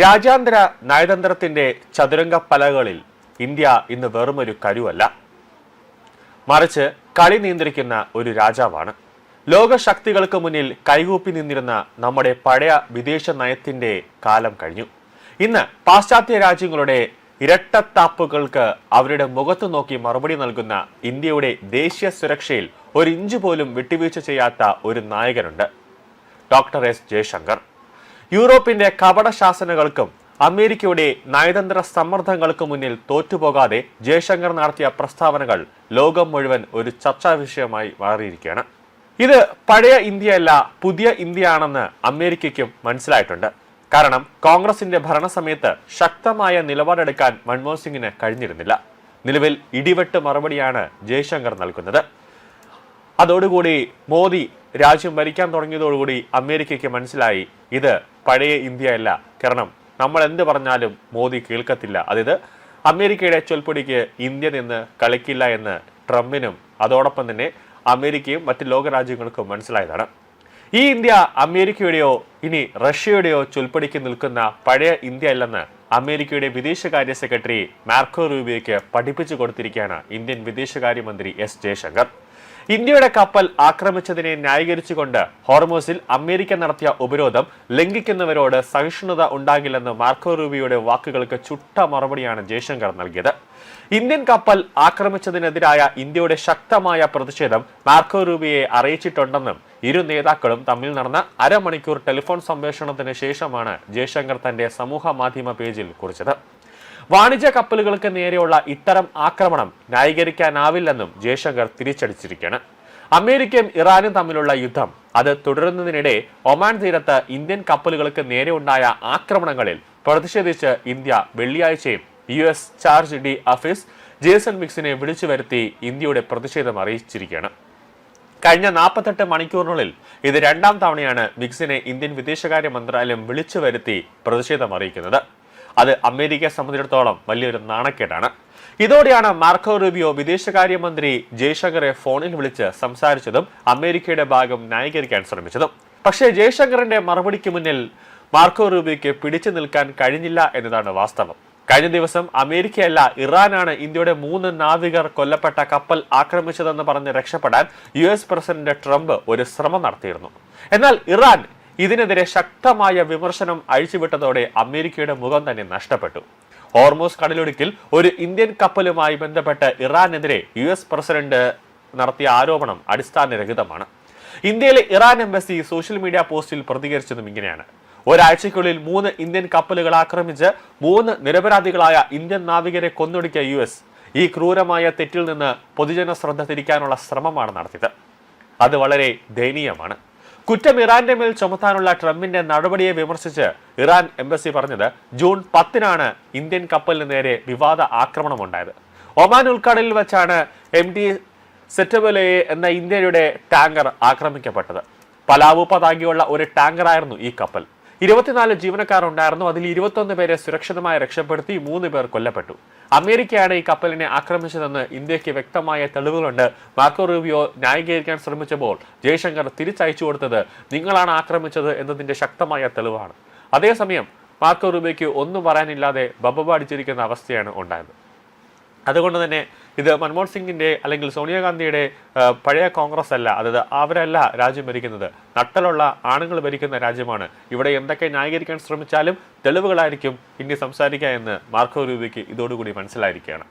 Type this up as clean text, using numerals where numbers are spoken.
രാജ്യാന്തര നയതന്ത്രത്തിന്റെ ചതുരംഗ പലകളിൽ ഇന്ത്യ ഇന്ന് വെറുമൊരു കരുവല്ല, മറിച്ച് കളി നിയന്ത്രിക്കുന്ന ഒരു രാജാവാണ്. ലോകശക്തികൾക്ക് മുന്നിൽ കൈകൂപ്പി നിന്നിരുന്ന നമ്മുടെ പഴയ വിദേശ നയത്തിന്റെ കാലം കഴിഞ്ഞു. ഇന്ന് പാശ്ചാത്യ രാജ്യങ്ങളുടെ ഇരട്ടത്താപ്പുകൾക്ക് അവരുടെ മുഖത്ത് നോക്കി മറുപടി നൽകുന്ന ഇന്ത്യയുടെ ദേശീയ സുരക്ഷയിൽ ഒരു ഇഞ്ച് പോലും വിട്ടുവീഴ്ച ചെയ്യാത്ത ഒരു നായകനുണ്ട്, ഡോക്ടർ എസ് ജയശങ്കർ. യൂറോപ്പിന്റെ കപട ശാസനകൾക്കും അമേരിക്കയുടെ നയതന്ത്ര സമ്മർദ്ദങ്ങൾക്ക് മുന്നിൽ തോറ്റുപോകാതെ ജയശങ്കർ നടത്തിയ പ്രസ്താവനകൾ ലോകം മുഴുവൻ ഒരു ചർച്ചാ വിഷയമായി മാറിയിരിക്കുകയാണ്. ഇത് പഴയ ഇന്ത്യയല്ല, പുതിയ ഇന്ത്യയാണെന്ന് അമേരിക്കയ്ക്കും മനസ്സിലായിട്ടുണ്ട്. കാരണം കോൺഗ്രസിന്റെ ഭരണസമയത്ത് ശക്തമായ നിലപാടെടുക്കാൻ മൻമോഹൻ സിംഗിന് കഴിഞ്ഞിരുന്നില്ല. നിലവിൽ ഇടിവെട്ട് മറുപടിയാണ് ജയശങ്കർ നൽകുന്നത്. അതോടുകൂടി മോദി രാജ്യം ഭരിക്കാൻ തുടങ്ങിയതോടുകൂടി അമേരിക്കയ്ക്ക് മനസ്സിലായി ഇത് പഴയ ഇന്ത്യയല്ല. കാരണം നമ്മൾ എന്ത് പറഞ്ഞാലും മോദി കേൾക്കത്തില്ല. അതായത് അമേരിക്കയുടെ ചൊൽപ്പൊടിക്ക് ഇന്ത്യ നിന്ന് കളിക്കില്ല എന്ന് ട്രംപിനും അതോടൊപ്പം തന്നെ അമേരിക്കയും മറ്റ് ലോകരാജ്യങ്ങൾക്കും മനസ്സിലായതാണ്. ഈ ഇന്ത്യ അമേരിക്കയുടെയോ ഇനി റഷ്യയുടെയോ ചൊൽപ്പൊടിക്ക് നിൽക്കുന്ന പഴയ ഇന്ത്യ അല്ലെന്ന് അമേരിക്കയുടെ വിദേശകാര്യ സെക്രട്ടറി മാർക്കോ റൂബിയോയ്ക്ക് പഠിപ്പിച്ചു കൊടുത്തിരിക്കുകയാണ് ഇന്ത്യൻ വിദേശകാര്യമന്ത്രി എസ് ജയശങ്കർ. ഇന്ത്യയുടെ കപ്പൽ ആക്രമിച്ചതിനെ ന്യായീകരിച്ചുകൊണ്ട് ഹോർമൂസിൽ അമേരിക്ക നടത്തിയ ഉപരോധം ലംഘിക്കുന്നവരോട് സഹിഷ്ണുത ഉണ്ടാകില്ലെന്ന് മാർക്കോ റൂബിയോയുടെ വാക്കുകൾക്ക് ചുട്ട മറുപടിയാണ് ജയശങ്കർ നൽകിയത്. ഇന്ത്യൻ കപ്പൽ ആക്രമിച്ചതിനെതിരായ ഇന്ത്യയുടെ ശക്തമായ പ്രതിഷേധം മാർക്കോ റൂബിയെ അറിയിച്ചിട്ടുണ്ടെന്നും ഇരു നേതാക്കളും തമ്മിൽ നടന്ന അരമണിക്കൂർ ടെലിഫോൺ സംഭാഷണത്തിന് ശേഷമാണ് ജയശങ്കർ തന്റെ സമൂഹ മാധ്യമ പേജിൽ കുറിച്ചത്. വാണിജ്യ കപ്പലുകൾക്ക് നേരെയുള്ള ഇത്തരം ആക്രമണം ന്യായീകരിക്കാനാവില്ലെന്നും ജയശങ്കർ തിരിച്ചടിച്ചിരിക്കുകയാണ്. അമേരിക്കയും ഇറാനും തമ്മിലുള്ള യുദ്ധം അത് തുടരുന്നതിനിടെ ഒമാൻ തീരത്ത് ഇന്ത്യൻ കപ്പലുകൾക്ക് നേരെ ഉണ്ടായ ആക്രമണങ്ങളിൽ പ്രതിഷേധിച്ച് ഇന്ത്യ വെള്ളിയാഴ്ചയും US charge d affaires Jason മിക്സിനെ വിളിച്ചു വരുത്തി ഇന്ത്യയുടെ പ്രതിഷേധം അറിയിച്ചിരിക്കുകയാണ്. കഴിഞ്ഞ 48 മണിക്കൂറിനുള്ളിൽ ഇത് രണ്ടാം തവണയാണ് മിക്സിനെ ഇന്ത്യൻ വിദേശകാര്യ മന്ത്രാലയം വിളിച്ചു വരുത്തി പ്രതിഷേധം അറിയിക്കുന്നത്. അത് അമേരിക്കയെ സംബന്ധിച്ചിടത്തോളം വലിയൊരു നാണക്കേടാണ്. ഇതോടെയാണ് മാർക്കോ റൂബിയോ വിദേശകാര്യമന്ത്രി ജയശങ്കറെ ഫോണിൽ വിളിച്ച് സംസാരിച്ചതും അമേരിക്കയുടെ ഭാഗം ന്യായീകരിക്കാൻ ശ്രമിച്ചതും. പക്ഷേ ജയശങ്കറിന്റെ മറുപടിക്ക് മുന്നിൽ മാർക്കോ റൂബിയോയ്ക്ക് പിടിച്ചു നിൽക്കാൻ കഴിഞ്ഞില്ല എന്നതാണ് വാസ്തവം. കഴിഞ്ഞ ദിവസം അമേരിക്കയല്ല ഇറാനാണ് ഇന്ത്യയുടെ 3 നാവികർ കൊല്ലപ്പെട്ട കപ്പൽ ആക്രമിച്ചതെന്ന് പറഞ്ഞ് രക്ഷപ്പെടാൻ US പ്രസിഡന്റ് ട്രംപ് ഒരു ശ്രമം നടത്തിയിരുന്നു. എന്നാൽ ഇറാൻ ഇതിനെതിരെ ശക്തമായ വിമർശനം അഴിച്ചുവിട്ടതോടെ അമേരിക്കയുടെ മുഖം തന്നെ നഷ്ടപ്പെട്ടു. ഹോർമൂസ് കടലിടുക്കിൽ ഒരു ഇന്ത്യൻ കപ്പലുമായി ബന്ധപ്പെട്ട് ഇറാനെതിരെ US പ്രസിഡന്റ് നടത്തിയ ആരോപണം അടിസ്ഥാനരഹിതമാണ്. ഇന്ത്യയിലെ ഇറാൻ എംബസി സോഷ്യൽ മീഡിയ പോസ്റ്റിൽ പ്രതികരിച്ചതും ഇങ്ങനെയാണ്: ഒരാഴ്ചയ്ക്കുള്ളിൽ 3 ഇന്ത്യൻ കപ്പലുകൾ ആക്രമിച്ച് 3 നിരപരാധികളായ ഇന്ത്യൻ നാവികരെ കൊന്നൊടുക്കിയ US ഈ ക്രൂരമായ തെറ്റിൽ നിന്ന് പൊതുജന ശ്രദ്ധ തിരിക്കാനുള്ള ശ്രമമാണ് നടത്തിയത്. അത് വളരെ ദയനീയമാണ്. കുറ്റം ഇറാന്റെ മേൽ ചുമത്താനുള്ള ട്രംപിന്റെ നടപടിയെ വിമർശിച്ച് ഇറാൻ എംബസി പറഞ്ഞത് ജൂൺ 10-നാണ് ഇന്ത്യൻ കപ്പലിന് നേരെ വിവാദ ആക്രമണം ഉണ്ടായത്. ഒമാൻ ഉൾക്കടലിൽ വെച്ചാണ് MT സെറ്റബലയെ എന്ന ഇന്ത്യയുടെ ടാങ്കർ ആക്രമിക്കപ്പെട്ടത്. പലാവു പതാകയുള്ള ഒരു ടാങ്കറായിരുന്നു ഈ കപ്പൽ. 24 ജീവനക്കാർ ഉണ്ടായിരുന്നു. അതിൽ 21 പേരെ സുരക്ഷിതമായി രക്ഷപ്പെടുത്തി 3 പേർ കൊല്ലപ്പെട്ടു. അമേരിക്കയാണ് ഈ കപ്പലിനെ ആക്രമിച്ചതെന്ന് ഇന്ത്യക്ക് വ്യക്തമായ തെളിവുകളുണ്ട്. മാർക്കോ റൂബിയോ ന്യായീകരിക്കാൻ ശ്രമിച്ചപ്പോൾ ജയശങ്കർ തിരിച്ചയച്ചു കൊടുത്തത് നിങ്ങളാണ് ആക്രമിച്ചത് എന്നതിന്റെ ശക്തമായ തെളിവാണ്. അതേസമയം മാർക്കോ റൂബിയോയ്ക്ക് ഒന്നും പറയാനില്ലാതെ ബബബ അടിച്ചിരിക്കുന്ന അവസ്ഥയാണ് ഉണ്ടായത്. അതുകൊണ്ട് തന്നെ ഇത് മൻമോഹൻ സിംഗിന്റെ അല്ലെങ്കിൽ സോണിയാഗാന്ധിയുടെ പഴയ കോൺഗ്രസ് അല്ല, അതായത് അവരല്ല രാജ്യം ഭരിക്കുന്നത്, നട്ടലുള്ള ആണുങ്ങൾ ഭരിക്കുന്ന രാജ്യമാണ്. ഇവിടെ എന്തൊക്കെ ന്യായീകരിക്കാൻ ശ്രമിച്ചാലും തെളിവുകളായിരിക്കും ഇന്ത്യ സംസാരിക്കുക എന്ന് മാർക്കോ റൂബിയോയ്ക്ക് ഇതോടുകൂടി മനസ്സിലായിരിക്കുകയാണ്.